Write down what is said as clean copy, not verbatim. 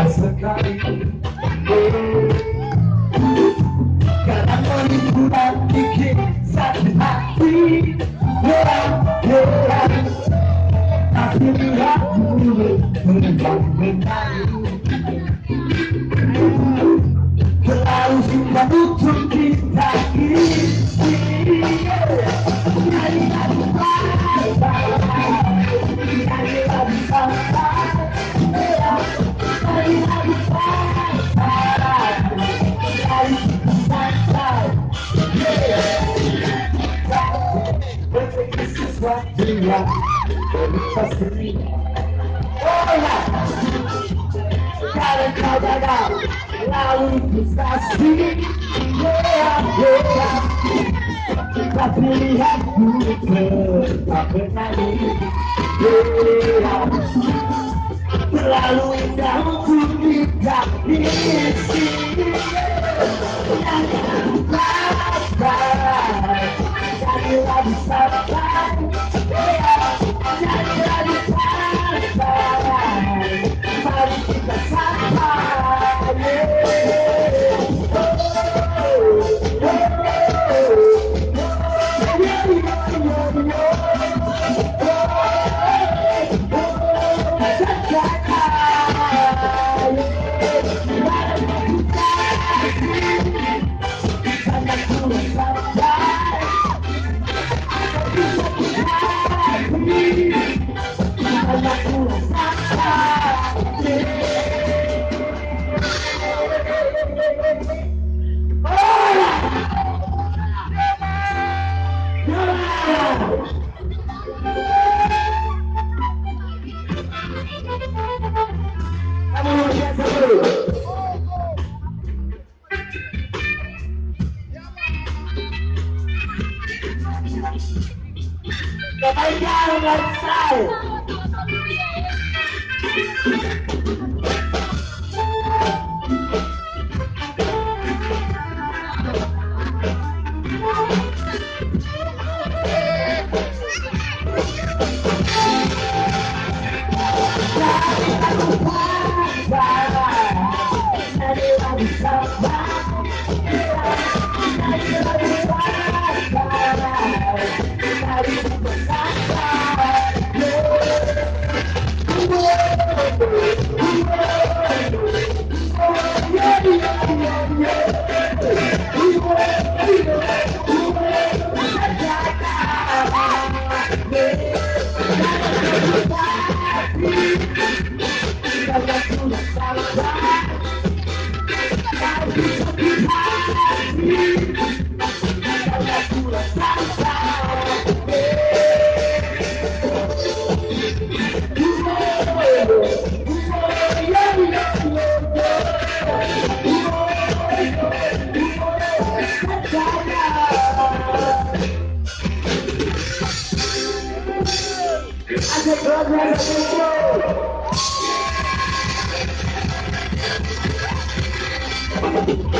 sekali. Kadang menimbulkan bikin sakit hati. Tapi lihat dulu benar-benar terlalu suka untuk kita isi. Kali lagi santai, kali lagi santai, kali lagi santai, kali santai. Berpikir sesuatu yang berlepas diri. Oh ya, sekarang kau gagal, lalu frustasi. Tapi lihat dulu tetap bernyanyi. Terlalu indah untuk kita isi. Jadi lagi santai, jadi lagi santai, mari kita santai. Kebaikan lifestyle. Ada